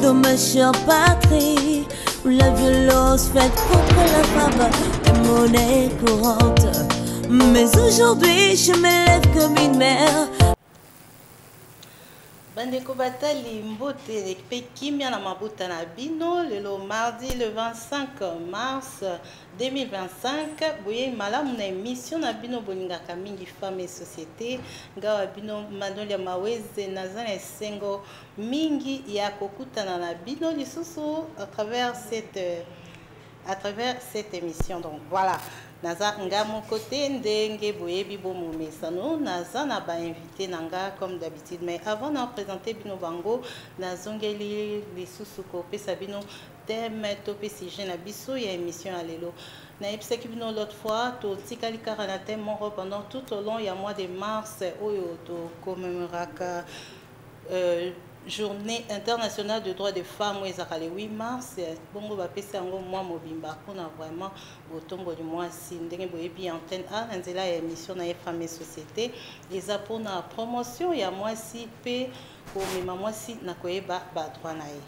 dans ma chère patrie, où la violence faite contre la femme est monnaie courante. Mais aujourd'hui, je me lève comme une mère. Bandeko batali mbote pe kimia na mabuta na bino le mardi le 25 mars 2025 boye malamu na émission na bino bolingaka mingi femme et société ngawa bino manoli ya maweze nazana esengo mingi ya kokutana na bino lisusu à travers cette émission. Donc voilà, naza nga mon côté ndenge boyebi bomo mesano naza na ba invité nanga comme d'habitude, mais avant de présenter bino bango nazongeli lisusu ko pesa bino thème to pesi na biso ya émission ya lelo na episaki bino l'autre fois to tikali kara na thème moko pendant tout au long ya mois de mars oyo to commémoraka Journée internationale de droits des femmes le 8 mars. Bongo va passer en mois mobimba pour vraiment botombo du mois si ndenge boyebi antenne a nzela ya émission na femmes et société les pour na promotion ya mois si pe ko mema mois si na koyeba ba droit na ye.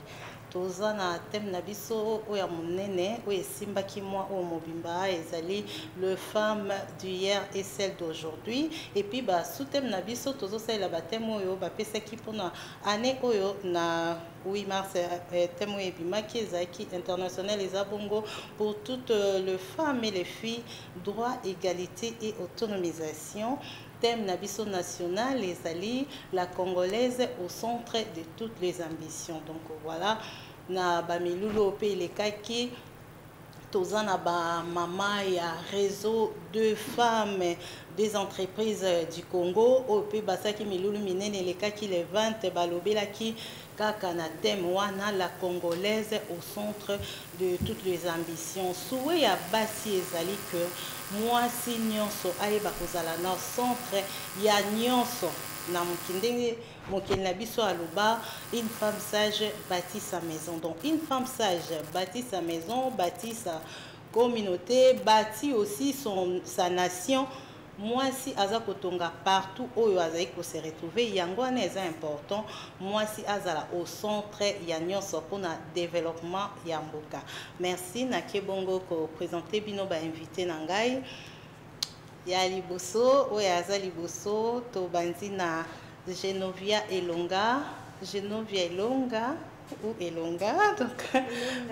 Toza na thème na biso oya monene oya simbaki moi o mobimba ezali le femme d'hier et celle d'aujourd'hui et puis ba sous thème na biso tozo sala ba thème oyo ba pesaki pona année oyo na 8 mars thème oyo bimaki ezaki international eza bongo pour toutes les femmes et les filles droit égalité et autonomisation. Thème Nabiso national, les alliés, la congolaise au centre de toutes les ambitions. Donc voilà, na bamilulo pe les kaki, tozana ba mama ya réseau de femmes des entreprises du Congo, au pe basaki milulu minene les kaki les 20 balobela ki kaka na thème wana la congolaise au centre de toutes les ambitions. Soué ya basi ezali que moi si nyonso ayeba kozala na centre ya nyonso na mokindenge mokili na biso aloba une femme sage bâtit sa maison. Donc une femme sage bâtit sa maison, bâtit sa communauté, bâtit aussi sa nation. Moi si aza kotonga partout oyo azali ko se retrouver yango wana eza important. Moi si azala au centre ya nyonso pona développement ya mboka. Merci na kebongo ko présenter bino ba invité na ngai ya liboso oyo aza liboso to banzi na Genovia Elonga ou Elonga donc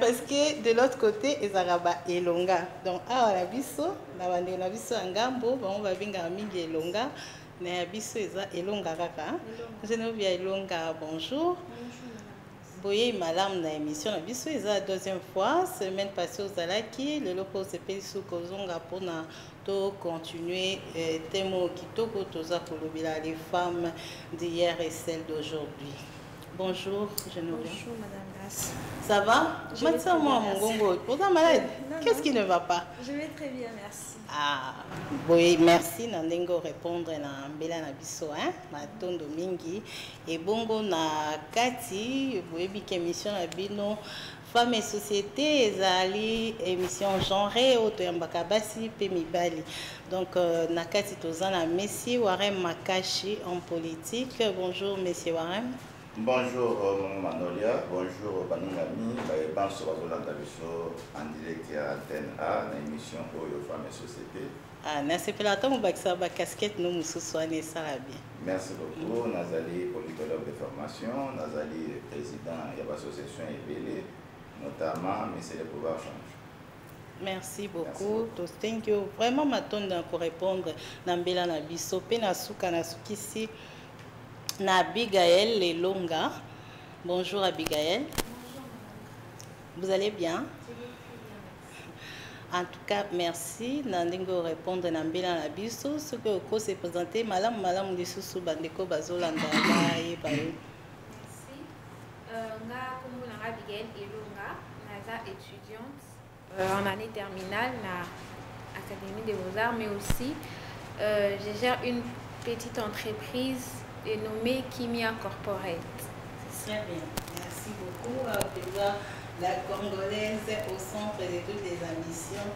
parce que de l'autre côté ezaraba Elonga donc ah la biso na bande na biso ngambo on va binga mingi Elonga na biso eza Elonga kaka Genovia Elonga bonjour. Boye madame na émission na biso eza deuxième fois semaine passée aux alaki le loco se peli sous kozonga pour na to continuer thème kitoko toza kolobila les femmes d'hier et celles d'aujourd'hui. Bonjour, Genovia. Bonjour, Madame Grace. Ça va? Je vais très bien, merci. Pourtant malade. Qu'est-ce qui ne va pas? Je vais très bien, merci. Ah, oui, merci. Nandengo répondre na mbela na biso, hein? Na tondo mingi. Et bongo na kati, boyebi ke émission na bino Femmes et Société, ezali émission genrée auto yambaka basi pe mibali. Donc na kati tozana Messi Warem Makashi en politique. Bonjour Monsieur Warem. Bonjour Manolia, bonjour Banungami, bonjour en direct à Antenne A, l'émission Oyo Femmes et Société. Ah, merci pour la temps, ba casquette nous soigner ça bien. Merci beaucoup. Nazali politologue de formation, Nazali président de l'association EBL, notamment mais c'est le pouvoir change. Merci beaucoup. Thank you. Vraiment m'attendre pour répondre Nambela na biso pe na suka na sukisi. Na Abigaël Lelonga. Bonjour Abigaël. Bonjour. Vous allez bien? Je vais très bien. En tout cas, merci. Nandingo répondre na mbela na biso. Ce que vous se présenter, Madame Lissousou Bandeko Bazolanda. Merci. Nga kombo na Abigaël Lelonga, naza étudiante en année terminale na Académie des Beaux-Arts, mais aussi je gère une petite entreprise nommée Kimia Corporate. Très bien. Merci beaucoup. Déjà, la Congolaise au centre de toutes les ambitions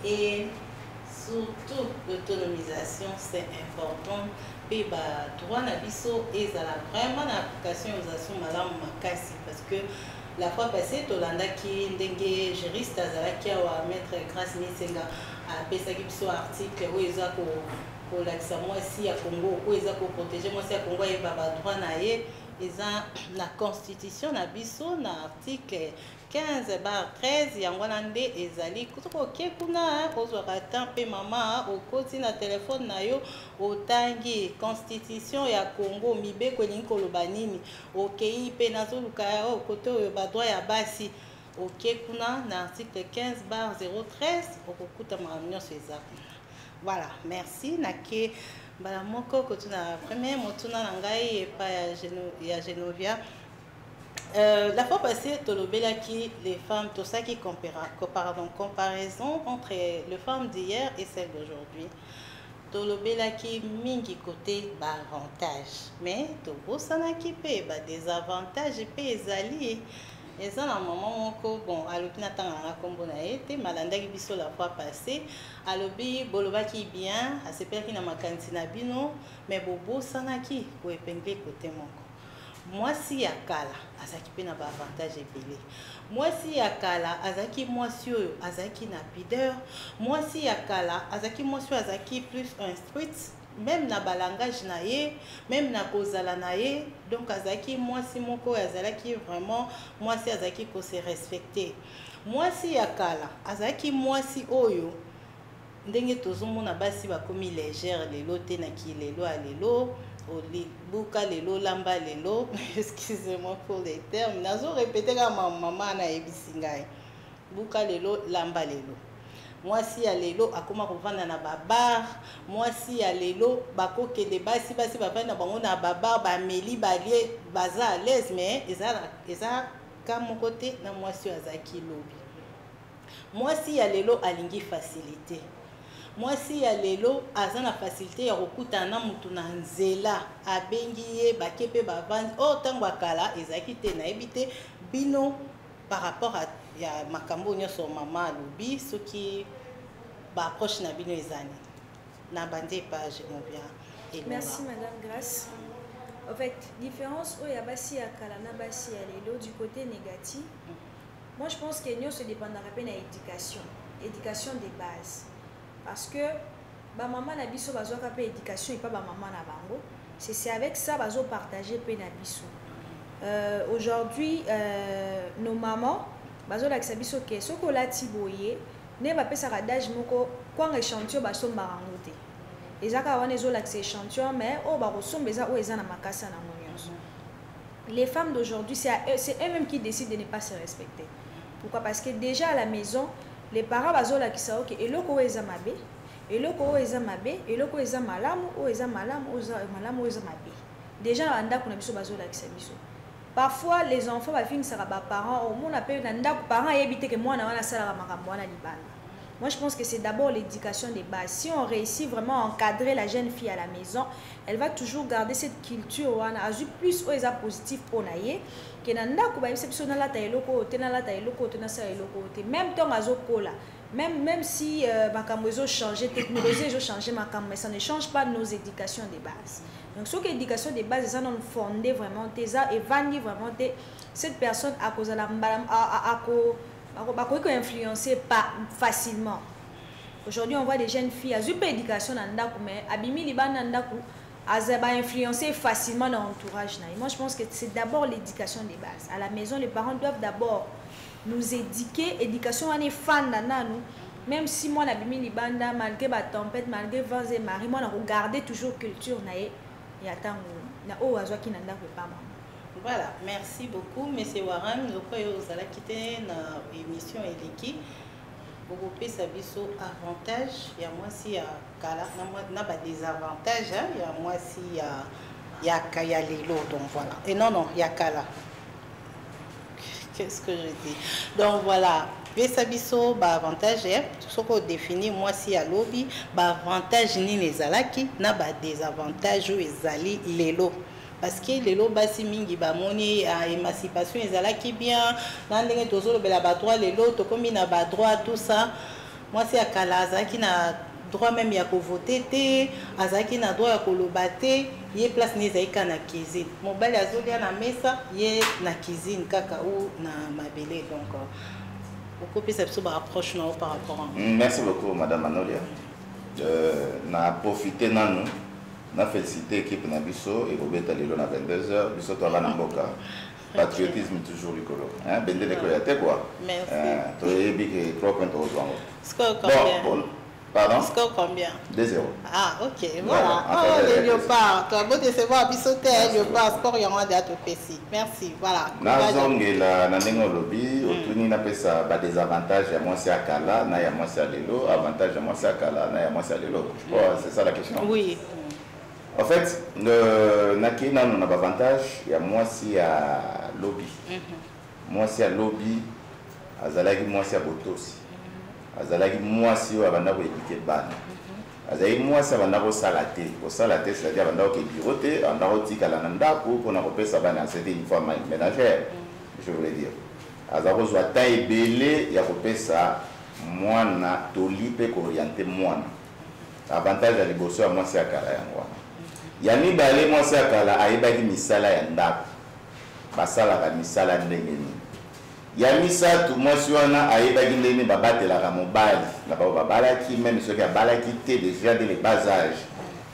et surtout l'autonomisation, c'est important. Et droit na biso et ça la vraiment l'application aux actions madame Makassi parce que la fois passée tolandaki ndenge juriste azalaki awa maître Grace Misenga apesaki biso article oyo eza kolakisa mwasi ya Congo oyo eza koprotege mwasi ya Congo ayeba badroit na ye eza na constitution na biso na article 15/13 yango wana nde ezali soki oke kuna ozwaka temps mpe mama okoti na telefone na yo otangi constitution ya Congo mibeko elingi koloba nini okei mpe nazoluka kote oyo badroit ya basi oke kuna na article 15/013 okokuta makambo nyonso eza voilà merci nake mbala moko kotuna premier motuna na ngai epai ya Genovia. La fois passée, tolobelaki les femmes, tout ça qui comparaison entre les femmes d'hier et celles d'aujourd'hui. Tolobelaki mingi côté avantage, mais tobosanaki pe ba désavantage pe ezali. Eza na maman moko bon alobi na tanga na kombo na ete malandaki biso la fois passée alobi bolobaki bien asepelaki na makanisi na bino mais bobosanaki ko épingler côté moko. Mwasi ya kala azaki pe na ba avantage ebele. Mwasi ya kala azaki mwasi oyo azaki na pudeur. Mwasi ya kala azaki mwasi oyo azaki plus instruite même na balangage na ye, même na kozala na ye. Donc azaki mwasi moko azalaki vraiment mwasi azaki ko se respecter. Mwasi ya kala azaki mwasi oyo ndenge tozomona basi bakomi légère lelo te na ki lelo alelo buka lelo lamba lelo excusez-moi pour les termes nazo répéter ka maman na ebisingai buka lelo lamba lelo mwasi ya lelo akoma kovanda na babar mwasi ya lelo bakoke de basi bavanda bango na babar bameli balie baza à l'aise mais eza kamo côté na mwasi azaki lobi mwasi ya lelo alingi facilité. Mwasi ya lelo aza na facilité ya kokuta na mutu na nzela abengi ye bakepe bavandi tango akala ezaki te nayebi te bino par rapport à ya makambo nyonso mama alobi soki baapproche na bino ezani na bandi page Genovia. Merci Madame Grace. En fait, différence oyo ya basi ya kala na basi ya lelo du côté négatif. Moi je pense que nyonso dépendra pe na éducation de base. Parce que ba maman na biso bazwaka pe éducation et pas ba maman na bango. C'est avec ça bazo partager pe na biso. Aujourd'hui nos mamans bazo la biso ke soko lati boye ne ba pesa ka d'âge moko kwa échantillon baso mbarango te. Ezaka wana ezo la échantillon mais ba kosomba eza o eza na makasa na monyoso. Les femmes d'aujourd'hui c'est elles-mêmes qui décident de ne pas se respecter. Pourquoi? Parce que déjà à la maison les parents bazo la kisao ke eloko eza mabe eloko eza mabe eloko eza malamu o eza malamu o eza mabe déjà anda kuna biso bazo la kisabiso. Parfois les enfants ba finissent ba parents au monde appelle nanda parents yebite ke mwana wana sala makambo wana libanda. Moi je pense que c'est d'abord l'éducation des bases. Si on réussit vraiment à encadrer la jeune fille à la maison, elle va toujours garder cette culture wana azu plus o eza positif pour naie que nanda ko ba biso na la ta eloko te na la ta eloko te na sa eloko te même temps azokola même si makambo ezo changer technologie ezo changer makambo mais ça ne change pas nos éducations de base. Donc ce que l'éducation de base ça non fondé vraiment ça et vandi vraiment cette personne à cause de la bako influencer pas facilement. Aujourd'hui on voit des jeunes filles azu pas éducation na ndako mais abimi libana ndako azaba influencer facilement dans l'entourage. Moi je pense que c'est d'abord l'éducation de base. À la maison les parents doivent d'abord nous éduquer, éducation on est fan nous. Même si moi nabimi libanda malgré ba tempête malgré vents et marées moi na regarder toujours culture nae et attendre na o azwaki na ndako pa mama. Voilà, merci beaucoup monsieur Warren. Je crois que vous allez quitter na émission Eleki. Beaucoup plus biso avantage ya moi si ya kala na ba désavantage ya moi si ya lelo donc voilà. Et non ya kala. Qu'est-ce que je dis? Donc voilà, pesa biso ba avantage ce qu'on définit moi si ya lobby ba avantage ni ezalaki na ba désavantage ezali lelo. Parce que lelo basi mingi ba moni émancipation ezalaki bien na ndenge tozolo bela ba droit lelo to komi na ba droit tout ça moi c'est akala azaki na droit même ya ko voter te azaki na droit ya ko lobate ye place ne zaika na cuisine mobali azolia na mesa ye na cuisine kaka ou na mabele donc okopesa biso ba approche na par rapport à merci beaucoup madame Manolia na profiter nanu na féliciter équipe na biso et robeta lelo na 22h biso to bana mboka patriotisme toujours rigolo hein bende de koyate quoi merci to yebi que 3 points au zwango score combien bon pardon score combien 2-0 ah ok voilà oh les léopards toi beau décevoir biso te léopard score yango de to pesi merci voilà nazongela na ndenge olobi otuni na pesa ba désavantage ya mwasi akala na ya mwasi lelo avantage ya mwasi akala na ya mwasi lelo je crois c'est ça la question oui. En fait, nakina on a avantage ya mwasi ya lobby. Mwasi ya lobby azalaki mwasi ya botosi. Azalaki mwasi wa banda ko éduquer bana. Azalaki mwasi banda ko salate. Ko salate c'est-à-dire banda ko biroté, banda ko tikala na ndako pour na kopesa bana c'était une femme ménagère. Je voulais dire. Azako zwa ta ebele ya kopesa mwana tolipe ko orienter mwana. Avantage ya liboso ya mwasi ya kala yango. Ya mibale mwasi ya kala ayebaki misala ya ndako basalaka misala ndenge nini ya misatu mwasi wana ayebaki ndenge babatelaka mobali na bao babalaki même soki abalaki te déjà dès le bas âge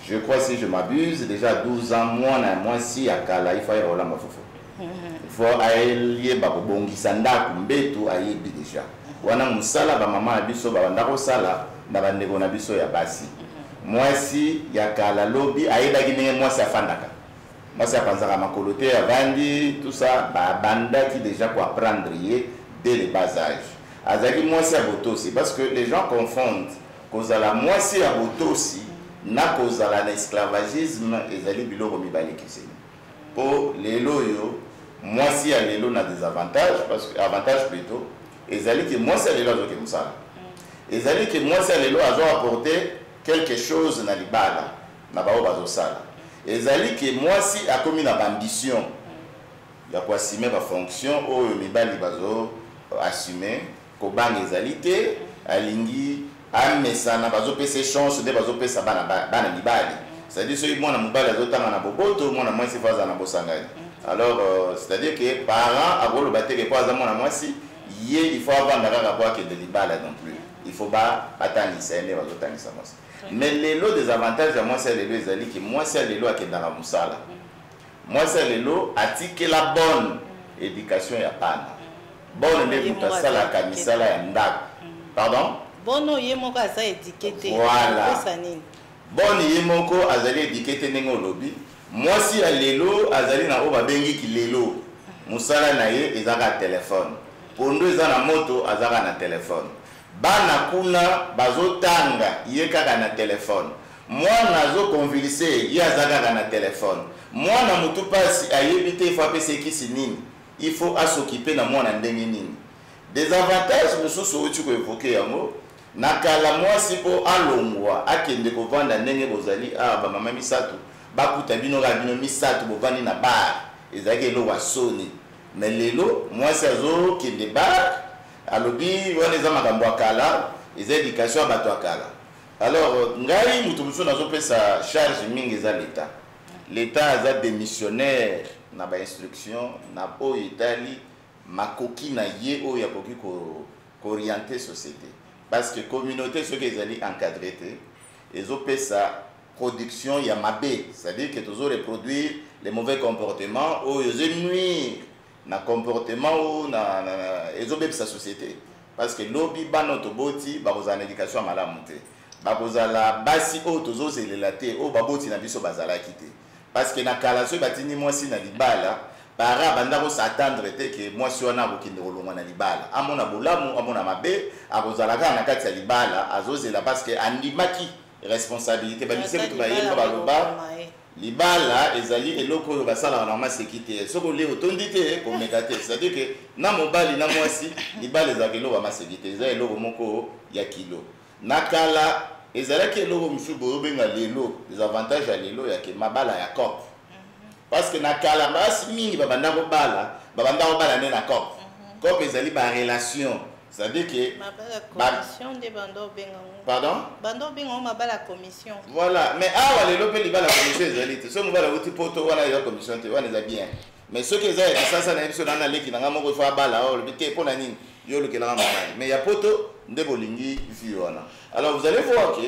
je crois si je m'abuse déjà 12 ans mwana mwasi ya kala il faut ayerola mafufu il faut ayeba kobongisa ndako mbetu ayebi déjà wana musala bamama na biso babanda kosala na bandeko na biso ya basi mwasi ya kala lobi ayebaki ndenge mwasi afandaka mwasi apanzaka makolo te avandi tout ça babandaki déjà ko apprendre ye dès le bas âge azalaki mwasi ya botosi parce que les gens confondent kozala mwasi ya botosi na kozala na esclavagisme ezali biloko mibale keseni po lelo yo mwasi ya lelo na des avantages parce que avantage plutôt ezali ke mwasi ya lelo azoke mosala ezali ke mwasi ya lelo azo apporter quelque chose na libala na bao bazosala ezali ke mwasi akomi na ambition ya ko assumer ba fonction oyo mibali bazo assumer ko banga ezali te alingi amesana bazo pesa chance de bazo pesa bana mibali c'est-à-dire soki mwana mobali azotanga na boboto mwana mwasi faza na bosangani alors c'est-à-dire que parent agolo bateke po aza mwana mwasi ye il faut avoir kaka po akende libala non plus il faut ba atangisa ene bazotangisa mwasi mais lelo des avantages à mwasi lelo ezali ki mwasi lelo akendaka musala mwasi lelo atikela bonne éducation ya pana bonne nde mutasala ka misala ya ndako pardon bono ye moko aza éduqué te voilà ça nini bonne ye moko azali éduqué te ndenge olobi mwasi ya lelo azali na oyo babengiki lelo musala na ye ezaka telefone pondo eza na moto azaka na telefone bana kuna bazotanga ye kaka na telefone mwana azokonvilise ye aza kaka na telefone mwana mutu pasi ayebi te ifo apesa ekisi nini il faut asoccuper na mwana ndenge nini des avantages mosusu oti koevoke yango na kala mwasi mpo alongwa akende kovanda ndenge bozali awa bamama misato bakuta bino kaka bino misato bovandi na bar ezalaki eloko asoni mais lelo mwasi azokende bar alobi wana eza makambo ya kala eza éducation ya bato ya kala alors ngai mutu mosusu nazopesa charge mingi eza l'état l'état aza démissionnaire na bainstruction na oyo etali makoki na ye oyo akoki koorienter société parce que communauté soki ezali encadré te ezopesa production ya mabe c'est-à-dire que tozoreproduire les mauvais comportements oyo ezonuire na comportement ou na ezobebisa société parce que lobi bana toboti bakozala na éducation ya malamu te bakozala basi oyo tozozelela te oyo baboti na biso bazalaki te parce que na kala soki batindi mwasi na libala para banda kosatendre te ke mwasi wana akokende kolongwa na libala amona bolamu amona mabe akozala kaka na kati ya libala azozela parce que andimaki responsabilité balise kutu bayemba baloba libala ezali eloko oyo basalaka na maseki te soki olie otondi te komeka te c'est-à-dire que na mobali na mwasi libala ezalaka eloko ya maseki te eza eloko moko ya kilo na kala ezalaki eloko mosusu boyobenga lelo des avantages ya lelo yake mabala ya cope parce que na kala basi mingi babanda kobala nde na cope cope ezali barelation C'est-à-dire que... commission de Bando Bengango. Pardon? Bando Bengango m'a la commission. Voilà, mais les lopes, la commission des élites. Ce qui est poto, on a la commission, on est bien. Mais ce qui est ça, ça n'a pas été dans la fois bala, pour la nine, yo le kelang mais il y a poto de bolingi fiona. Alors vous allez voir que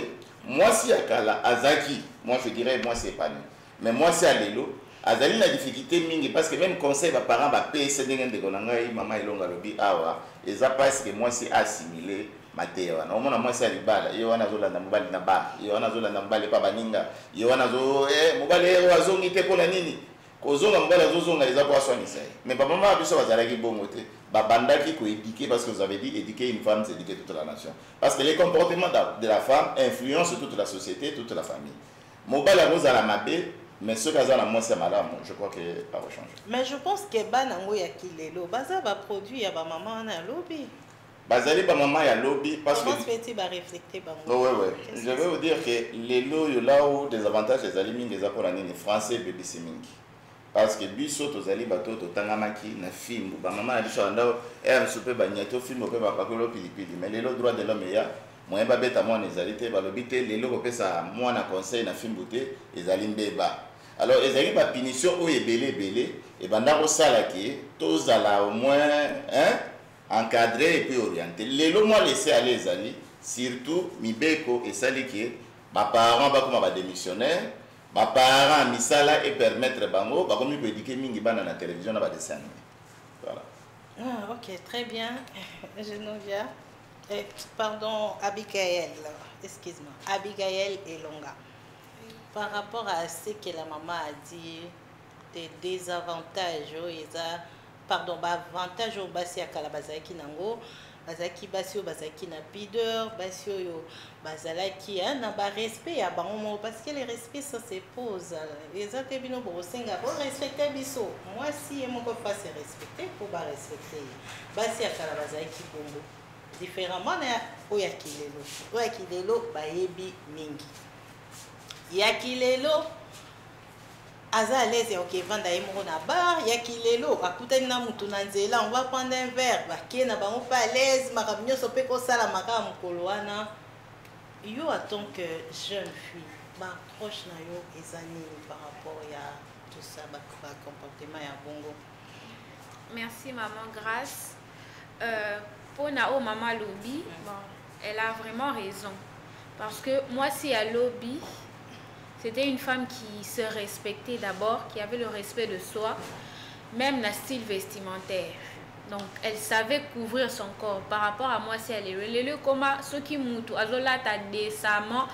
moi si à Kala, Azaki, moi je dirais moi c'est pas nous. Mais moi c'est à Lelo, Azali la difficulté mingi parce que même conseil va parents va payer ces dingen de gonangai, maman ilonga lobi awa, et ça parce que moi c'est assimilé. Mateo na omona mwasi alibala ye wana zolanda mobali na ba ye wana zolanda mobali pa baninga ye wana zo mobali ye wazongi te pona nini kozonga mobali azozonga eza kwa soigner mais papa mama biso bazalaki bongo te babandaki ko éduquer parce que vous avez dit éduquer une femme c'est éduquer toute la nation parce que les comportements de la femme influencent toute la société toute la famille mobali azala mabe mais ce cas là moi c'est madame je crois que pas changer mais je pense que banango ya kilelo baza ba produit ya ba maman na lobby. Bazali ba maman ya lobby parce comment que fait-il ba réfléchir ba ouais je vais vous dire que les lots là où des avantages des aliments des apports en français bébé mingi parce que biso tozali bato totangamaki na film ba maman na biso anda souper ba nyato film pe ba pakolo pilipili mais les lots droit de l'homme ya moyen ba beta moi ezali te ba lobby te les lots ko pesa moi na conseil na film bouté ezali mbeba alors ezali ba punition o ebele et banda ko sala ki tozala au moins encadré et puis orienté. Les lots moi laissé aller les alliés, surtout Mibeko et Saliki, ma parents ba comme ba démissionnaire, ma parents misala et permettre bango, ba comme il peut éduquer mingi bana na télévision na ba dessin. Voilà. Ah, OK, très bien. Genovia. Pardon, Abigail. Excuse-moi. Abigail Elonga. Par rapport à ce que la maman a dit des désavantages, pardon, avantage au basi à Kalabazaki nango, bazaki basi au bazaki na pideur, basi au bazalaki na ba respect ya bango parce que le respect ça se pose. Les autres bino bo senga bo respecter biso. Moi si mon ko fasse respecter pour ba respecter. Basi à Kalabazaki bongo. Différemment na oyakilelo. Oyakilelo ba yebi mingi. Yakilelo aza à l'aise ok vanda yemo na bar yakilelo akutani na mutu na nzela on va prendre un verre bakena na bango pas à l'aise makamnyo so pe ko sala makam kolwana yo en tant que jeune fille ba approche na yo ezani par rapport à tout ça ba comportement ya bongo. Merci maman Grâce. Pour Nao maman Lobby, bon, elle a vraiment raison parce que moi si à Lobby c'était une femme qui se respectait d'abord, qui avait le respect de soi, même le style vestimentaire. Donc, elle savait couvrir son corps. Par rapport à moi, si elle est le comme ceux qui moutent, azola ta décemment,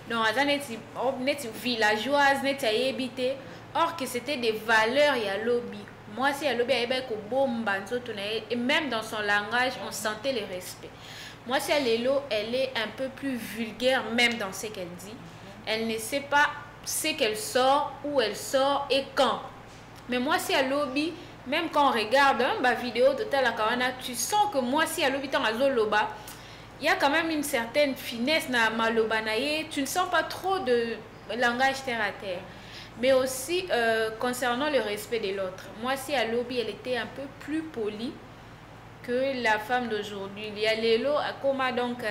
donc elle est villageoise, elle est habitée. Or que c'était des valeurs et à lobby. Moi, si elle lobby, et même dans son langage, on sentait le respect. Moi, si elle est un peu plus vulgaire, même dans ce qu'elle dit. Elle ne sait pas ce qu'elle sort, où elle sort et quand. Mais moi, si à lobby, même quand on regarde ma vidéo de Tala Kawana, tu sens que moi, si à lobby, il y a quand même une certaine finesse na malobanaye. Tu ne sens pas trop de langage terre à terre. Mais aussi, concernant le respect de l'autre. Moi, si à lobby, elle était un peu plus polie que la femme d'aujourd'hui. Il y a les lots à coma donc...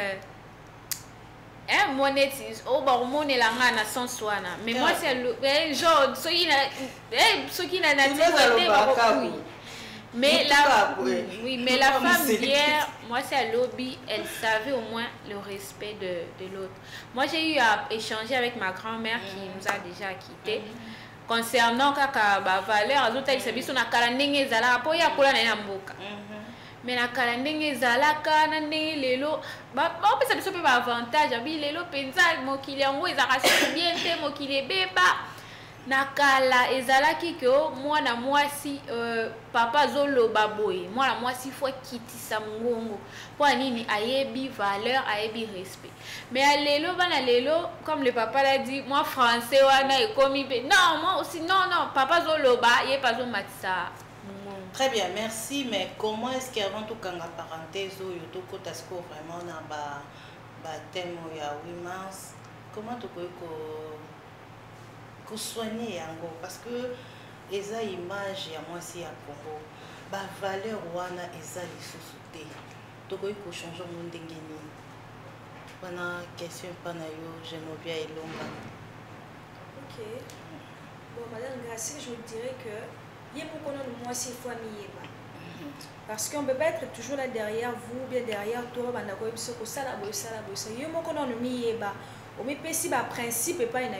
monétise au baromone la ngana sans soana mais moi c'est le genre ceux qui n'a mais la oui mais la femme d'hier moi c'est à lobby elle savait au moins le respect de l'autre. Moi j'ai eu à échanger avec ma grand-mère qui nous a déjà quittés concernant kaka ba valeur azota isabiso na kala ndenge ezala po ya kola na mboka. Mais na kala ndenge ezalaka na ndenge lelo ba opesa biso pe ba avantage abi lelo penza mokili yango ezaka bien te mokili beba na kala ezalaki ke mwana mwasi papa zoloba boye mwana mwasi faut kitisa ngongo kwa nini ayebi valeur ayebi respect. Mais à lelo bana lelo comme le papa l'a dit moi français wana ekomi pe non moi aussi non papa zoloba ye pas zo matisa. Très bien, merci. Mais comment est-ce qu'avant tout, quand la parenthèse, vraiment dans thème ya 8 mars, comment tu peux soigner yango parce que eza image ya moi si ya Congo, ba valeur wana eza lisusu te. tokoki kochange ngo ndenge nini wana question epa na yo Genovia Elonga. Ok. Bon, Madame Grassi, je vous dirais que il faut qu'on ait moi 6 fois mi. Parce qu'on ne peut pas être toujours là derrière vous, bien derrière toi, ça il faut qu'on ait mi. On met pas principe et pas une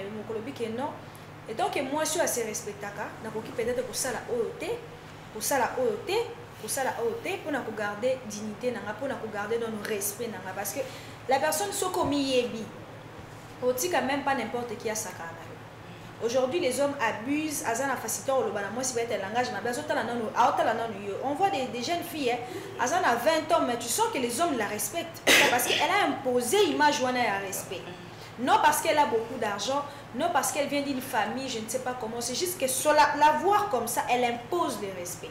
non. Et donc moi je suis assez respectable. Donc peut-être pour ça la OOT, pour ça la OOT, pour ça la OOT, pour nous garder dignité, pour nous garder notre respect, parce que la personne soit comme yebi, aussi quand même pas n'importe qui a sa carrière. Aujourd'hui les hommes abusent, azana facilité au lobana moi si va être langage na besoin on voit des jeunes filles azana 20 ans mais tu sens que les hommes la respectent parce qu'elle a imposé image wana ya respect. Non parce qu'elle a beaucoup d'argent, non parce qu'elle vient d'une famille, je ne sais pas comment, c'est juste que sur la voir comme ça, elle impose le respect.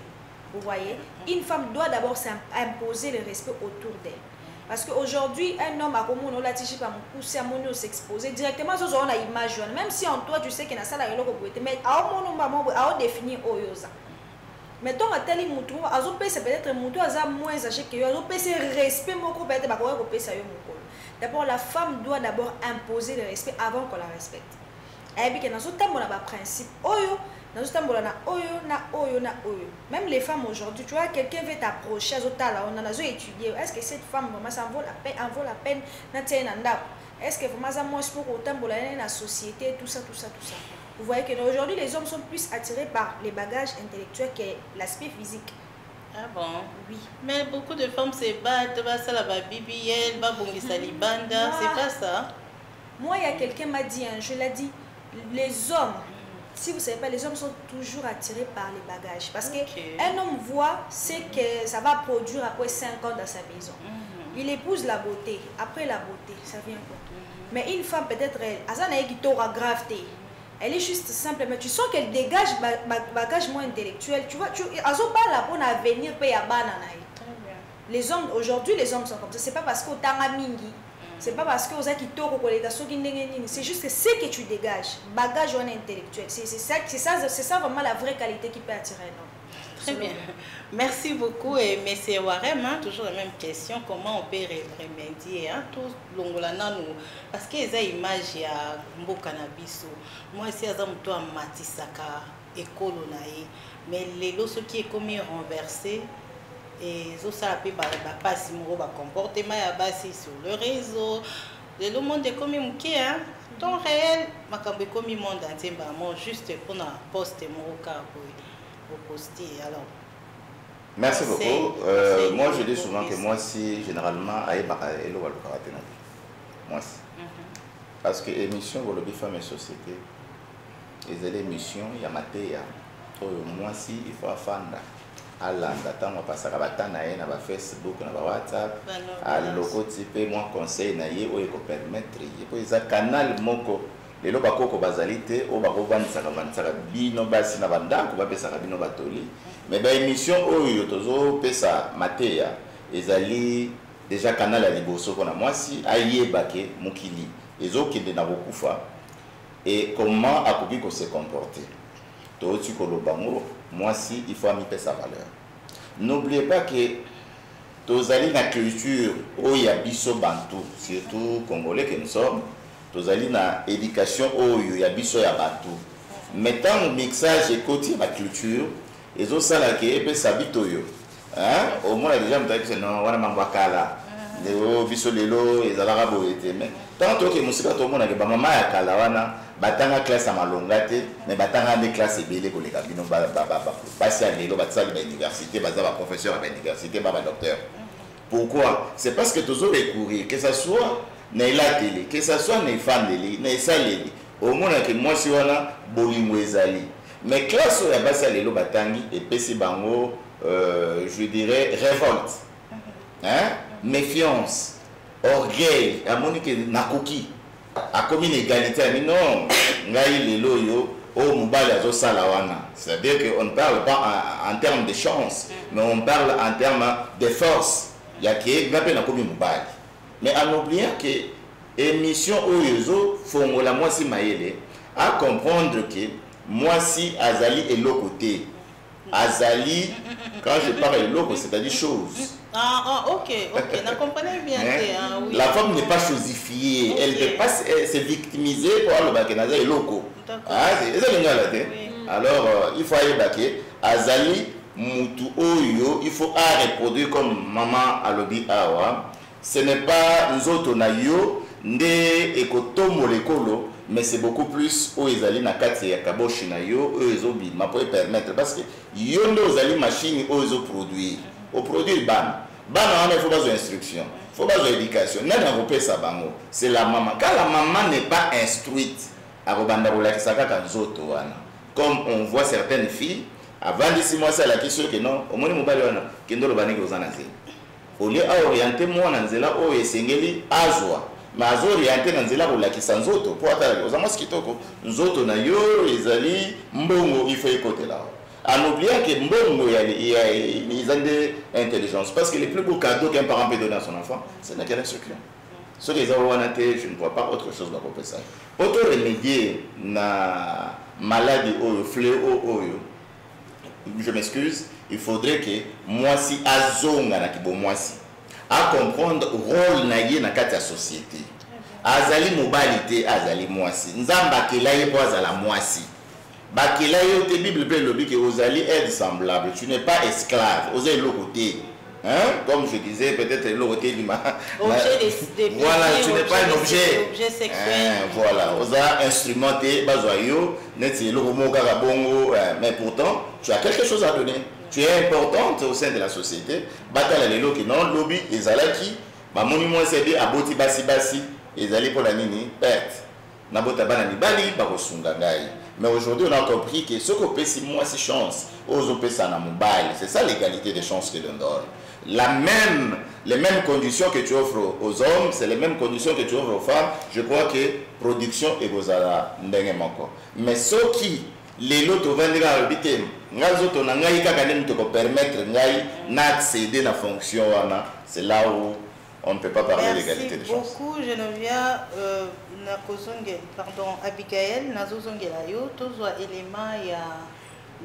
Vous voyez, une femme doit d'abord imposer le respect autour d'elle. Parce qu'aujourd'hui, un homme a comme on l'a tiré par mon pouce, à mon s'exposer directement sur son image, même si en toi tu sais qu'il y a ça là, mais à mon définir Oyosa. Mettons à tel mouton, à zopé c'est peut-être mouton à moins âgé que à zopé c'est respect mon coup peut-être pas quoi ça yo mon. D'abord la femme doit d'abord imposer le respect avant qu'on la respecte. Et puis dans ce temps on a pas principe oyo, dans ce temps on a oyo na oyo. Même les femmes aujourd'hui, tu vois quelqu'un veut t'approcher à zota là, on a étudié. Est-ce que cette femme vraiment ça vaut la peine na tiena nda? Est-ce que vraiment ça moi pour autant pour la société tout ça. Vous voyez que aujourd'hui les hommes sont plus attirés par les bagages intellectuels que l'aspect physique. Ah bon? Oui. Mais beaucoup de femmes se battent, ça la BBL, bongisa libanda, c'est pas ça? Moi, il y a quelqu'un m'a dit, je l'ai dit, les hommes, si vous ne savez pas, les hommes sont toujours attirés par les bagages. Parce qu'un homme voit ce que ça va produire après 5 ans dans sa maison. Il épouse la beauté. Après la beauté, ça vient quoi? Mais une femme, peut-être, elle est juste simple, mais tu sens qu'elle dégage bagage moins intellectuel. Tu vois, elle n'a pas la bonne avenir. Les hommes, aujourd'hui, les hommes sont comme ça. C'est pas parce que tu as mingi. C'est pas parce que vous avez c'est juste que ce que tu dégages, bagage intellectuel. C'est ça vraiment la vraie qualité qui peut attirer un homme. Très bien. Merci beaucoup. Et M. Warem, toujours la même question. Comment on peut remédier tout l'ongolana nous? Parce que les images il y a un cannabis. Moi, ici, j'ai un matisaka école mais les lots qui est commis renversé. Et ça peut pas si mon comportement sur le réseau. Le monde est comme un temps réel, ma comme monde entier, juste pour la poste mon cas pour poster. Alors. Merci beaucoup. Moi je dis souvent que moi si généralement moi parce que émission pour le femme et société, les émissions il y a matéria. Moi si il faut afanda. Alanda tango pasaka batana na ba Facebook na ba WhatsApp aloko type moi conseil na ye o ko permettre ye po za canal moko lelo bakoko bazalité o bako bandisaka bino basi na bandako ba pesa bino batoli mais ba émission oyo tozo pesa mateya ezali déjà canal ya liboso kona mwasi ayebake mokili ezokende na bokufa et comment akoki ko se comporter to tu ko lobango. Moi si il faut amiper sa valeur. N'oubliez pas que tous allez na culture où il y a biso bantu, surtout congolais que nous sommes, tous allez na éducation où il y a biso ya bantu. Mettant le mixage et côté ma culture, les autres ça là qui est s'habito yo. Hein? Au moins déjà me dit que non, wana mambakala. Les biso lelo et zalara boete mais tant que musika tout le monde a que maman ya kala wana batanga classe à malongate mais batanga des classes belé pour les cabinets passer à l'élo batsa l'université baza ba professeur à l'université ba docteur. Pourquoi? C'est parce que toujours recourir que ça soit na la télé que ça soit na fan télé na saleli au moins que moi si wana bolingo ezali mais classe ya basa l'élo batangi et pesi bango je dirais révolte hein, méfiance, orgueil, à mon que nakoki a commis une égalité mais non ngai lelo yo o mobile azo sala wana, c'est-à-dire qu'on ne parle pas en termes de chance mais on parle en termes de force ya ke ngape na komi mobile mais en oubliant que émission oyozo fongola moi si maele à comprendre que moi si azali et l'autre côté Azali, quand je parle de l'eau, c'est-à-dire chose. Ah, ok, on comprenait bien. Hein? Oui. La femme n'est pas chosifiée, elle ne peut pas se victimiser pour le bakenaza et loco. Ah, c'est ça le là. Alors, il faut aller baquer. Azali, mutu oyo, il faut reproduire comme maman a lobby awa. Ce n'est pas nous autres nayo, nde ekotomo lekolo, mais c'est beaucoup plus aux ezali na kati ya kaboshi na yo, eux ezobi, ma pour permettre parce que yo ndo ezali machine aux ezo produire. Au produit ban. Ban il faut pas d'instruction, il faut pas d'éducation. N'a pas ça bango. C'est la maman. Quand la maman n'est pas instruite, à robanda bola kisaka kanzoto wana. Comme on voit certaines filles, avant de 6 mois c'est la question que non, au moins mobali wana, kendo lo baniki ozanaze. Au lieu à orienter moi na nzela o esengeli azwa. Mais azo orienter na nzela bola kisanzoto pour atala ozama skitoko. Nzoto na yo ezali mbongo il faut écouter là. En oubliant que mbongo il y a des intelligences parce que les plus beaux cadeaux qu'un parent peut donner à son enfant, c'est la instruction. Ce que je ne vois pas autre chose pour ça. Pour remédier na maladie ou fléau, je m'excuse, il faudrait que moi si azonga na kibo moi si à comprendre rôle naïe na kati ya société. Azali mobilité azali moi si. Nzamba kelaye po azala moi si. Bakelaye te Bible peut le dire que ozali être semblable. Tu n'es pas esclave. Osez le côté. Hein? Comme je disais, peut-être le côté du voilà, tu n'es pas un objet sexuel. Voilà, on a instrumenté, mais pourtant, tu as quelque chose à donner. Tu es importante au sein de la société. Batala lelo qui non lobby ezalaki, ba monument c'est à boti basi basi, ezali pour la nini perte. Na bota bana ni bali ba kosunga ngai. Mais aujourd'hui, on a compris que ce qu'on peut, c'est moi, c'est chance. Aux autres, c'est un mobile. C'est ça l'égalité des chances que l'on donne. Les mêmes conditions que tu offres aux hommes, c'est les mêmes conditions que tu offres aux femmes. Je crois que production est aux ala n'engagement. Mais ceux qui, les lots au 20 ans, nous avons permettre d'accéder à la fonction, c'est là où on ne peut pas parler d'égalité des chances. Merci beaucoup, Geneviève. Pardon, Abigail, nazozongela yo, tozwa élément ya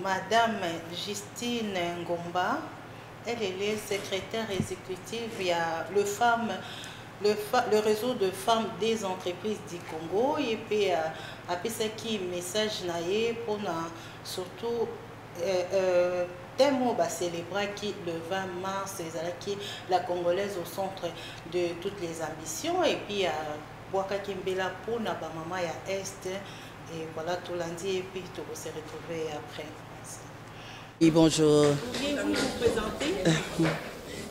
Madame Justine Ngomba. Elle est secrétaire exécutive, il y a le réseau de femmes des entreprises du Congo. Et puis, après ça, qui message naïe pour surtout thème va célébrer qui le 20 mars, qui la Congolaise au centre de toutes les ambitions. Et puis, Boaka Kimbela pour na ba maman ya Est. Et voilà tout lundi. Et puis, tu vas se retrouver après. Et bonjour. Pourriez-vous vous présenter?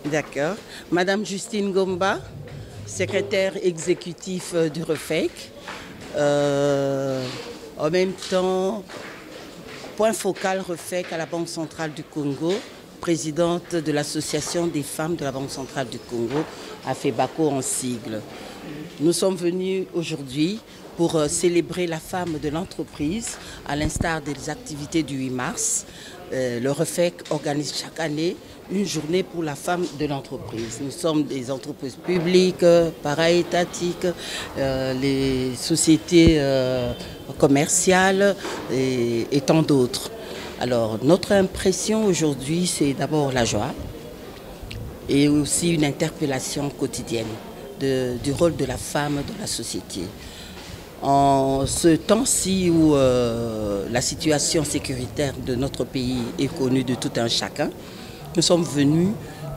D'accord. Madame Justine Ngomba, secrétaire exécutif du REFEC. En même temps, point focal REFEC à la Banque centrale du Congo, présidente de l'association des femmes de la Banque centrale du Congo, AFEBACO en sigle. Nous sommes venus aujourd'hui pour célébrer la femme de l'entreprise, à l'instar des activités du 8 mars. Le REFEC organise chaque année une journée pour la femme de l'entreprise. Nous sommes des entreprises publiques, para-étatiques, les sociétés commerciales et tant d'autres. Alors, notre impression aujourd'hui, c'est d'abord la joie et aussi une interpellation quotidienne du rôle de la femme dans la société. En ce temps-ci où la situation sécuritaire de notre pays est connue de tout un chacun, nous sommes venus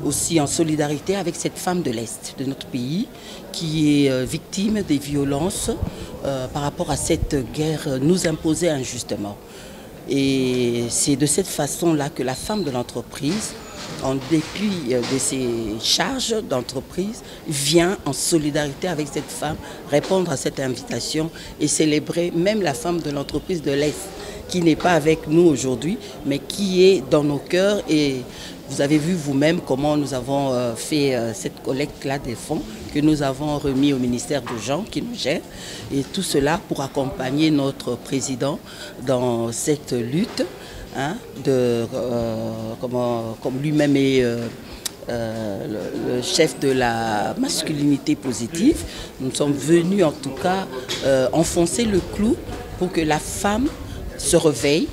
aussi en solidarité avec cette femme de l'Est de notre pays qui est victime des violences par rapport à cette guerre nous imposée injustement. Et c'est de cette façon-là que la femme de l'entreprise, en dépit de ses charges d'entreprise, vient en solidarité avec cette femme répondre à cette invitation et célébrer même la femme de l'entreprise de l'Est qui n'est pas avec nous aujourd'hui mais qui est dans nos cœurs. Et vous avez vu vous-même comment nous avons fait cette collecte-là des fonds que nous avons remis au ministère de Jean qui nous gère, et tout cela pour accompagner notre président dans cette lutte. Hein, comme lui-même est le chef de la masculinité positive, nous sommes venus en tout cas enfoncer le clou pour que la femme se réveille,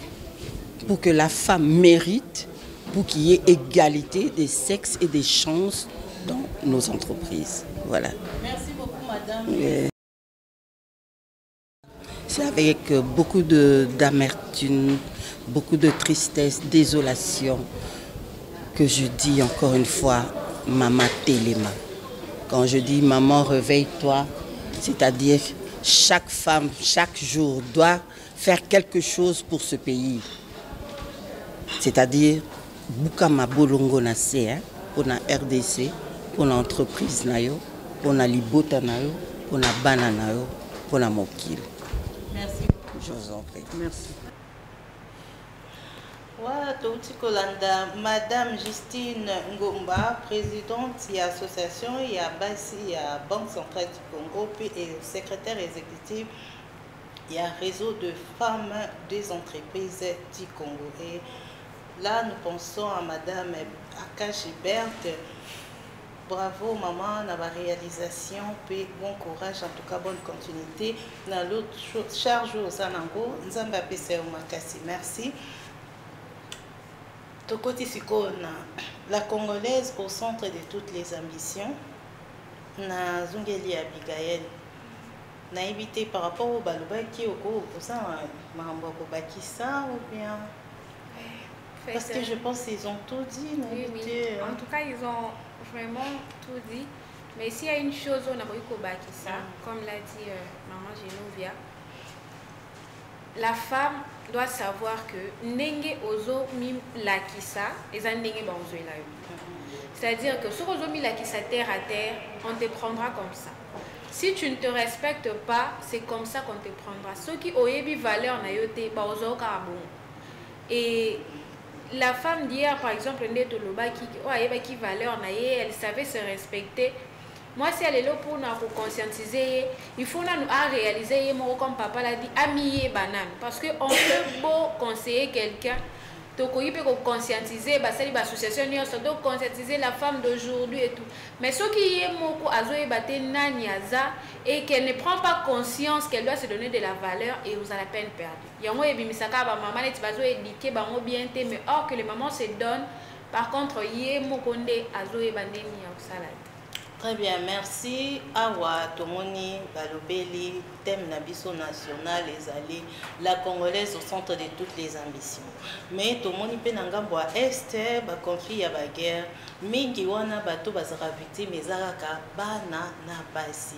pour que la femme mérite, pour qu'il y ait égalité des sexes et des chances dans nos entreprises. Voilà. Merci beaucoup, madame. C'est avec beaucoup d'amertume, beaucoup de tristesse, désolation que je dis encore une fois Maman Téléma. Quand je dis maman réveille-toi, c'est-à-dire chaque femme, chaque jour doit faire quelque chose pour ce pays. C'est-à-dire Boukama Bolongo Nase, pour la RDC, pour l'entreprise nayo, pour la Libota nayo, pour la Bananayo, pour la Mokil. Merci. Je vous en prie. Merci. Voilà, Madame Justine Ngomba, présidente de l'association Banque Centrale du Congo, puis secrétaire exécutive il y a un réseau de femmes des entreprises du Congo. Et là, nous pensons à Madame Akash Berthe. Bravo maman, dans la réalisation, puis bon courage, en tout cas bonne continuité. Dans l'autre charge aux Anango, Nzamba Pese Makasi, merci. Tokoti Sikona, la Congolaise au centre de toutes les ambitions. Na Zungeli Abigail. Na évité par rapport au Balubaki, au Bakissa ou bien. Parce que je pense qu'ils ont tout dit. Oui, oui. En tout cas, ils ont vraiment tout dit. Mais s'il y a une chose, on a beaucoup Bakissa, comme l'a dit maman Genovia, la femme doit savoir que Nenge Ozo Mim Lakissa, et ça Nenge Banzo là. C'est-à-dire que sur Ozo Mim Lakissa terre à terre, on te prendra comme ça. Si tu ne te respectes pas, c'est comme ça qu'on te prendra. Ceux qui ont eu valeur na yote, ba Ozo Karabon. Et la femme d'hier, par exemple, qui valeur na ye, elle savait se respecter. Moi, si elle est là pour nous conscientiser, il faut nous réaliser, comme papa l'a dit, amiller banane. Parce qu'on peut beau conseiller quelqu'un, donc il peut conscientiser, l'association, donc conscientiser la femme d'aujourd'hui et tout. Mais ce qui est moko et qu'elle ne prend pas conscience qu'elle doit se donner de la valeur et vous avez la peine perdue. Il y a un maman éduqué, bien, mais or que les mamans se donnent, par contre, il y a Très bien, merci. Awa Tomoni Balobeli, thème Nabiso national, les alliés, la Congolaise au centre de toutes les ambitions. Mais Tomoni Penangambwa Est, conflit à la guerre, Mingi wana bato bazara victime, ezalaka bana na basi.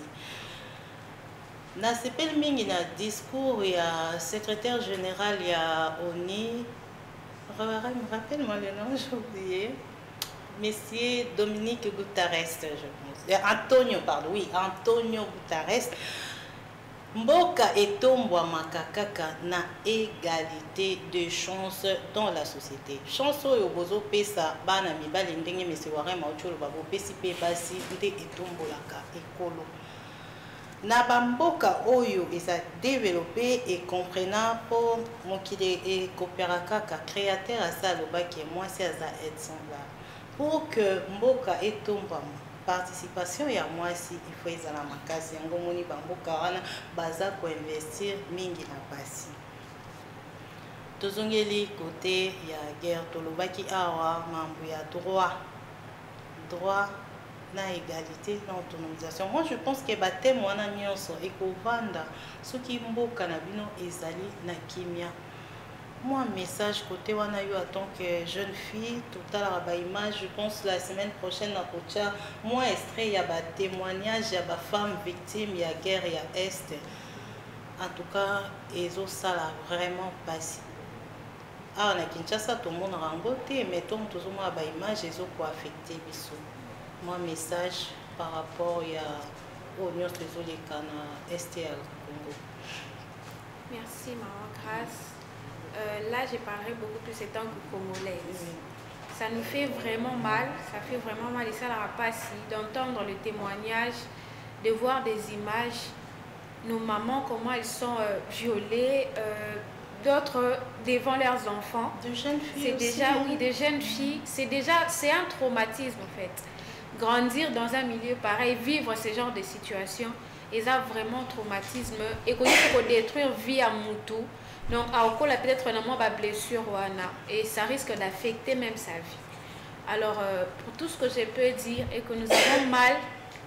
Na sepel mingi na discours, il y a secrétaire général, il y a ONI, rappelle-moi le nom, j'ai oublié. Monsieur Dominique Guterres, je pense. Antonio, pardon, oui, Antonio Guterres. Mboka etombwa makakaka na égalité de chances dans la société. Chance oyo bozo pesa bana mibali ndenge monsieur Warren Maucholo babo pesi pe basi nde etombolaka ekolo. Na bamboka oyo eza développé et comprenant pour mokile et coopérakaka créateur à ça lobaki moi c'est za être semblable. Pour que mboka etombama participation ya moi si il faut ezala makasi yango moni bamboka wana baza ko investir mingi na basi. Tozongeli côté ya guerre tolobaki awa mambo ya droit na égalité na autonomisation. Moi je pense que batem wana nyonso ekovanda soki mboka na bino ezali na kimia. Moi, message côté Wanayo en tant que jeune fille, tout à l'heure, image, je pense la semaine prochaine à Kocha, moi, extrait, il y a des témoignages, il y a des femmes victimes, il y a guerre, il y a Est. En tout cas, ils ont ça là vraiment passé. Ah, on a Kinshasa, tout le monde a rengoté, mais tout le monde a des images, ils ont quoi affecté. Moi, message par rapport à l'Union des Est et à Congo. Merci, maman, grâce. Là, j'ai parlé beaucoup plus en tant que congolaise. Ça nous fait vraiment mal, ça fait vraiment mal, et ça n'aura pas si d'entendre le témoignage, de voir des images, nos mamans, comment elles sont violées, d'autres devant leurs enfants. De jeunes filles. C'est déjà, oui, des jeunes filles, c'est un traumatisme en fait. Grandir dans un milieu pareil, vivre ce genre de situation, ils ont vraiment traumatisme, et qu'on détruire vie à Moutou. Donc, à Okola, peut-être vraiment ma blessure, et ça risque d'affecter même sa vie. Alors, pour tout ce que je peux dire, et que nous avons mal,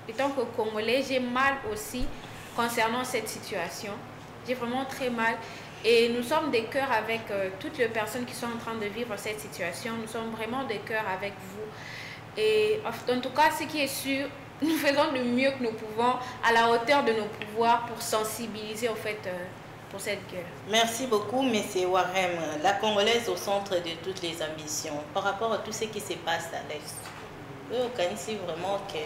étant que Congolais, j'ai mal aussi concernant cette situation. J'ai vraiment très mal. Et nous sommes des cœurs avec toutes les personnes qui sont en train de vivre cette situation. Nous sommes vraiment des cœurs avec vous. Et en tout cas, ce qui est sûr, nous faisons le mieux que nous pouvons, à la hauteur de nos pouvoirs, pour sensibiliser en fait pour cette guerre. Merci beaucoup, M. Warem, la Congolaise au centre de toutes les ambitions. Par rapport à tout ce qui se passe à l'Est, vous connaissez vraiment que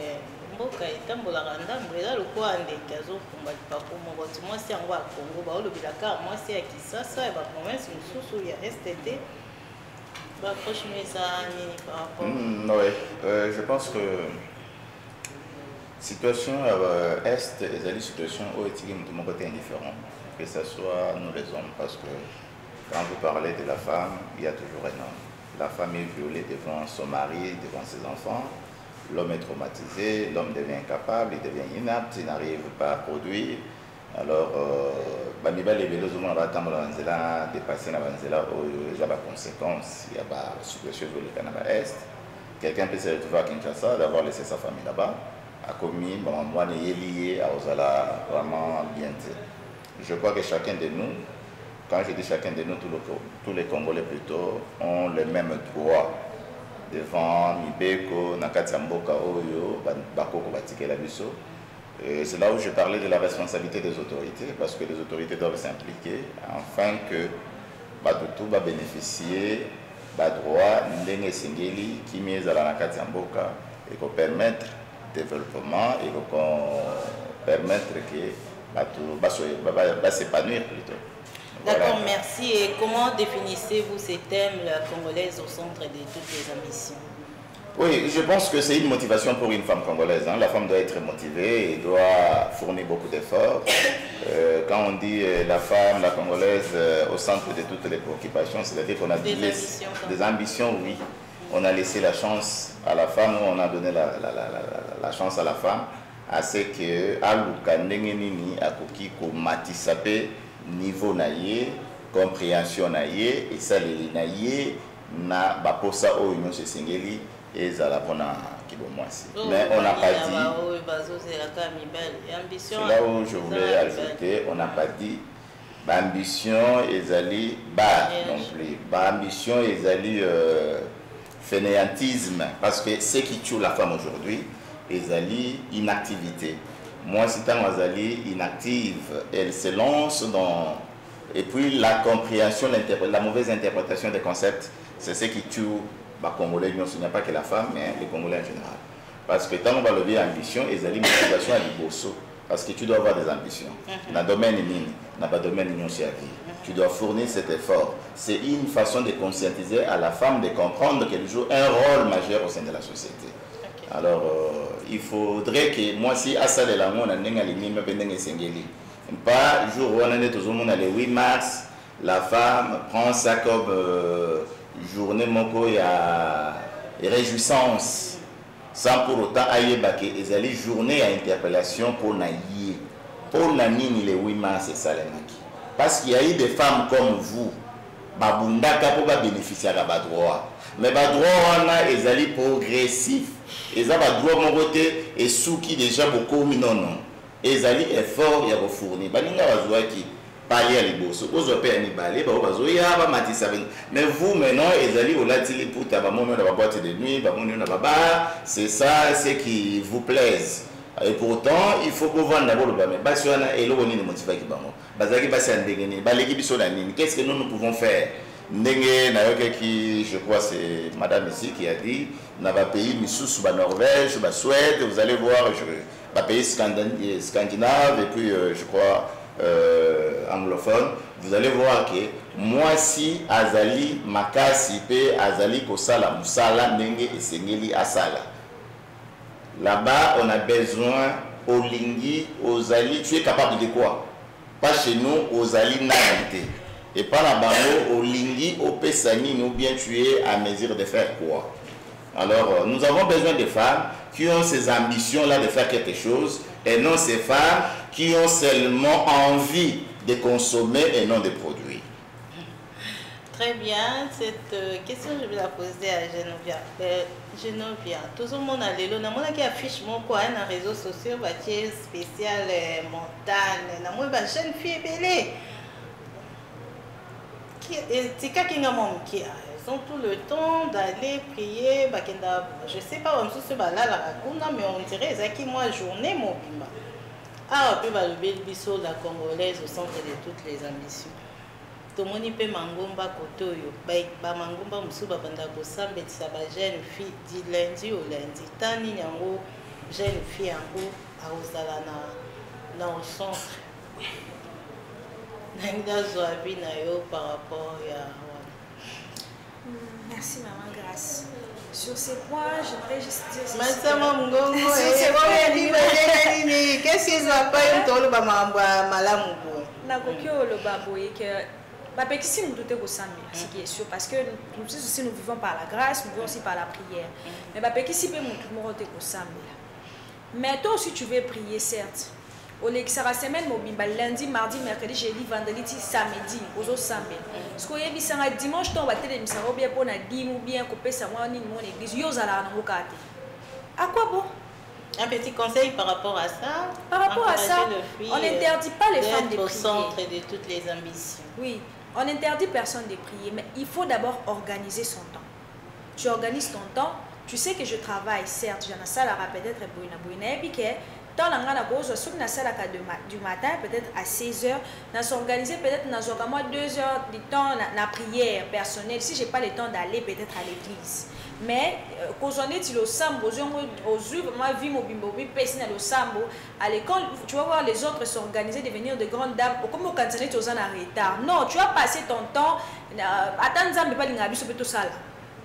mboka etambolaka ndambo eza lokola ndeke azofunga lipapu moko ti mwasi yango ya Congo baolobelaka mwasi ya Kisasa ya baprovince mosusu ya STT baapproche eza nini par rapport Oui, je pense que situation Est ezali situation oyo etiki moto moko te indifférent, que ce soit nous les hommes, parce que quand vous parlez de la femme, il y a toujours un homme. La femme est violée devant son mari, devant ses enfants. L'homme est traumatisé, l'homme devient incapable, il devient inapte, il n'arrive pas à produire. Alors, Bamiba les vélos va attendre la dépasser la vanzela où il y a des conséquences, il y a des situations au Canada Est. Quelqu'un peut se retrouver à Kinshasa, d'avoir laissé sa famille là-bas, a commis, moi, il est lié à Ozala vraiment bien. Je crois que chacun de nous, quand je dis chacun de nous, tous les Congolais plutôt, ont le même droit devant Mibeko, Nakati Mboka Oyo, Bakoko Batikela Biso. C'est là où je parlais de la responsabilité des autorités, parce que les autorités doivent s'impliquer afin que tout va bénéficier des droits Ndenge Singeli qui mise à la Nakati Mboka et qu'on permettre le développement et qu'on permettre que s'épanouir plutôt. D'accord, merci. Et comment définissez-vous ces thèmes, la Congolaise au centre de toutes les ambitions? Oui, je pense que c'est une motivation pour une femme congolaise. La femme doit être motivée et doit fournir beaucoup d'efforts. Quand on dit la femme, la Congolaise au centre de toutes les préoccupations, c'est-à-dire qu'on a des ambitions, oui. On a laissé la chance à la femme, on a donné la chance à la femme, à ce que Aluka Nengenini Akokiko Matisape niveau naïe, compréhension naïe, et ça les naïe, na baposa o union se singeli et zalapona kibomwasi. Mais on n'a pas dit. C'est là où je voulais ajouter, on n'a pas dit ambition ezali bas non plus. Ambition ezali fainéantisme, parce que ce qui tue la femme aujourd'hui ezali inactivité. Moi, si Azali inactive, elle se lance dans... Et puis la compréhension, la mauvaise interprétation des concepts, c'est ce qui tue les Congolais. Ce n'est pas que la femme, mais les Congolais en général. Parce que quand on va lever ambition, ils ont une motivation à l'Ibosso. Parce que tu dois avoir des ambitions. Dans le domaine dans le domaine tu dois fournir cet effort. C'est une façon de conscientiser à la femme, de comprendre qu'elle joue un rôle majeur au sein de la société. Alors, il faudrait que moi, si Assa de la Monde a pas jour où on est tout le monde le 8 mars, la femme prend ça comme journée moko ya réjouissance, sans pour autant aïe baké. Et les journées à interpellation pour naïe, pour nani le 8 mars c'est ça les maki. Parce qu'il y a eu des femmes comme vous, babundaka pour bénéficier de bas droit, mais bas droit on a ezali progressif. Et ça va droit mon côté et sous qui déjà beaucoup non et ça li effort ya fournir baninga bazwa qui parler à liboso ozo pe ani balé ba bazo ya ba matisa mais vous maintenant ezali olatili pour ta ba moment dans la boîte de nuit ba mon na baba c'est ça c'est qui vous plaise et pourtant il faut pouvoir d'abord le mais basi wana eloko ni motiva ki bango bazaki basi andengeni baleki biso na nini qu'est-ce que nous pouvons faire ndenge na yoke qui je crois c'est madame ici qui a dit dans les pays Missous, Norvège, Suède, vous allez voir, les pays scandinaves et puis je crois anglophones, vous allez voir que moi si Azali Makasi pe Azali Kosala Musala Nenge et Sengeli Asala. Là-bas, on a besoin au Lingui, aux Ali, tu es capable de quoi? Pas chez nous, aux Ali Nagante. Et pas là-bas, au Lingui, au Pessani, ou bien tu es à mesure de faire quoi? Alors, nous avons besoin de femmes qui ont ces ambitions-là de faire quelque chose et non ces femmes qui ont seulement envie de consommer et non de produire. Très bien, cette question je vais la poser à Genovia. Genovia, tout le monde a l'élo, qui affiche mon coin dans les réseaux sociaux, qui est spécial montagne, une jeune fille belle. C'est quelqu'un qui ils ont tout le temps d'aller prier, je ne sais pas, mais on dirait que moi journée mon bimba. Ah, puis le biso la congolaise au centre de toutes les ambitions. Tomoni pe mangomba kotoyo ba mangomba musuba banda ko sambetisa ba jeune fille di lundi au lundi tani nyango jeune fille yango aozala na au centre nanga zoabi na yo par rapport à Merci maman Grâce. Sur ces points, j'aimerais juste dire qu'est-ce qu'ils ont pas eu tolo ba malamu na kokyo le baboye que si nous doutons que ça, ce qui est sûr, parce que nous aussi nous vivons par la grâce, nous vivons aussi par la prière. Mais si mais toi aussi tu veux prier, certes. Au la semaine, lundi, mardi, mercredi, jeudi, vendredi, samedi, aux autres samedi. Ce qu'on a dit dimanche, on va télé, ça va bien pour la dîme ou bien couper ça, moi, ni mon église, yo zala na mokate. À quoi bon? Un petit conseil par rapport à ça. Par rapport à ça, on n'interdit pas les femmes de prier. Au centre de toutes les ambitions. Oui. On n'interdit personne de prier, mais il faut d'abord organiser son temps. Tu organises ton temps, tu sais que je travaille, certes, j'en ai ça peut-être et puis que dans la du matin, peut-être à 16h, on s'organiser peut-être dans moi 2 heures de temps la prière personnelle, si je n'ai pas le temps d'aller peut-être à l'église. Mais quand on est au sambo, ma vie mobile, le sambo, à l'école, tu vas voir les autres s'organiser, devenir de grandes dames. Comme au Canada, tu es en retard. Non, tu vas passer ton temps. Attends, mais pas l'ingabi sur tout ça.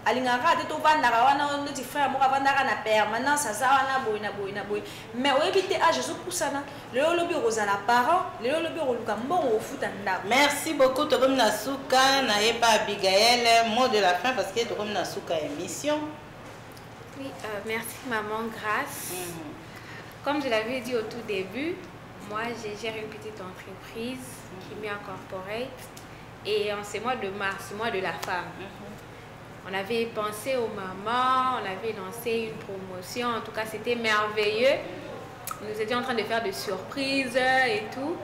Alingara te to vanda wana neti frère mo vanda na permanence azawana boina boy mais o éviter à Jésus pour ça na le lobi ozala parent le lobi oluka mbongo ofuta ndako. Merci beaucoup to comme na suka na eba Abigail mot de la fin parce que to comme na suka émission. Oui, merci maman Grâce. Comme je l'avais dit au tout début, moi je gère une petite entreprise qui m'est incorporée et en ce mois de mars, mois de la femme. On avait pensé aux mamans, on avait lancé une promotion, en tout cas c'était merveilleux. Nous étions en train de faire des surprises et tout.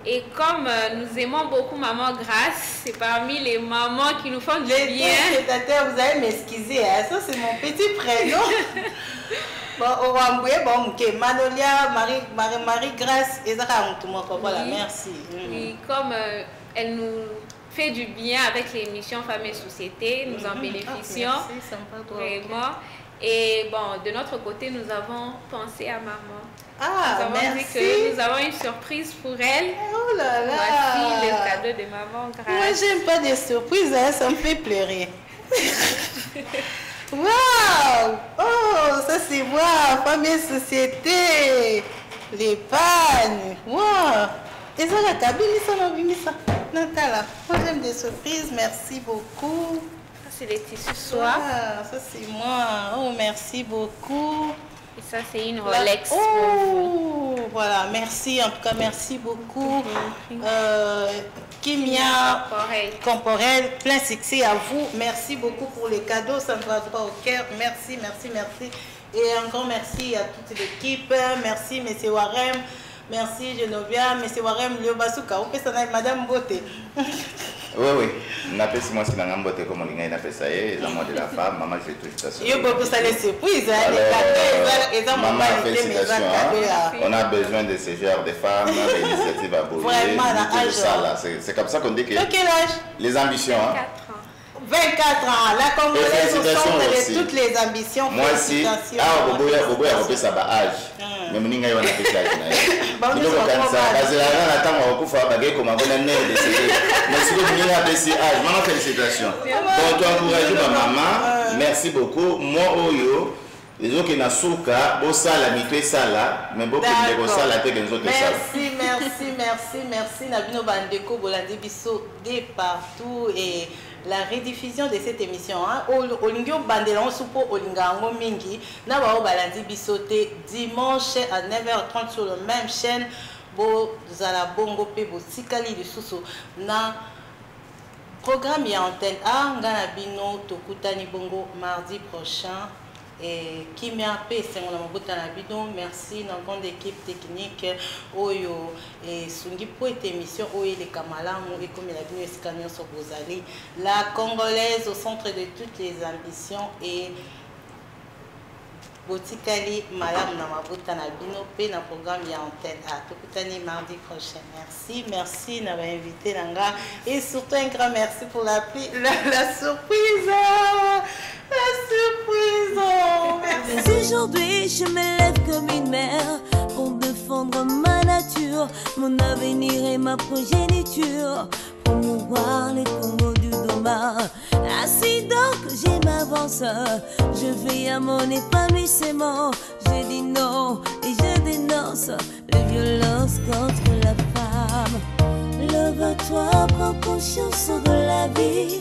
Et comme nous aimons beaucoup Maman Grâce, c'est parmi les mamans qui nous font du bien. Vous allez m'excuser, hein? Ça c'est mon petit prénom. Bon, Manolia, Marie Grâce, et voilà, merci. Et comme elle nous fait du bien avec l'émission Femmes et Société, nous en bénéficions vraiment. Et bon, de notre côté, nous avons pensé à maman. Nous avons dit que nous avons une surprise pour elle. Oh là là. Voici le cadeau de Maman Grâce. Moi, j'aime pas des surprises, hein, ça me fait pleurer. Waouh! Oh, ça c'est moi, Femmes et Société. Les pannes. Waouh! Et ça, la cabine, ça m'a mis ça. Natala, moi j'aime des surprises, merci beaucoup. Ça c'est les tissus soie. Ça c'est moi. Oh, merci beaucoup. Et ça c'est une Rolex. Oh, voilà, merci. En tout cas, merci beaucoup. Kimia Corporel, plein succès à vous. Merci beaucoup pour les cadeaux, ça me va droit au cœur. Merci, merci, merci. Et encore merci à toute l'équipe. Merci, M. Warem. Merci Genovia, M. Warem, Léo Basuka, Madame Beauté. Oui. On appelle moi si la beauté comme on appelle ça, la mort de la femme, maman, je vais tout ça. Il faut ça les surprises, maman, félicitations. On a besoin de ce genre de femmes, l'initiative à bouger. Vraiment, c'est comme ça qu'on dit que. Quel âge? Les ambitions. 24 ans, la Congolaise au centre de toutes les ambitions. Moi aussi, Bobo a repris sa âge. Mais mon n'a pas fait ça. Mais si vous avez apprécié âge, maman, félicitations. Donc, tu encourages ma maman. Merci beaucoup. Moi, Oyo. Les autres qui n'ont souka, bossa la mitwe sala, mais beaucoup de bossa la tête des autres sala. Merci. Nabino Bandeko, Bolande Bisso, de partout et la rediffusion de cette émission. Olingio Bandelon Soupo, Olingango Mingi, Nabao Balandi Bissote, dimanche à 9h30 sur la même chaîne. Bo Zala Bongo Pebo, Sikali de Sousso, na Programme et antenne A, ngana bino tokutani bongo mardi prochain. Et qui m'a appelé, c'est mon amour. Merci dans grande équipe technique Oyo et Sungi pour cette émission Oyo les Kamala et comme il a venu escanner sur Bozali, la Congolaise au centre de toutes les ambitions et Botikali Malam Namabuta Nabino P na programme ya antenne à Tokutani mardi prochain. Merci d'avoir invité Nanga et surtout un grand merci pour la surprise. Mais aujourd'hui je me lève comme une mère pour défendre ma nature, mon avenir et ma progéniture, promouvoir les Congos du Doma. Ainsi donc je m'avance, je veille à mon épanouissement, je dis non et je dénonce les violences contre la femme. Lève-toi, prends conscience de la vie.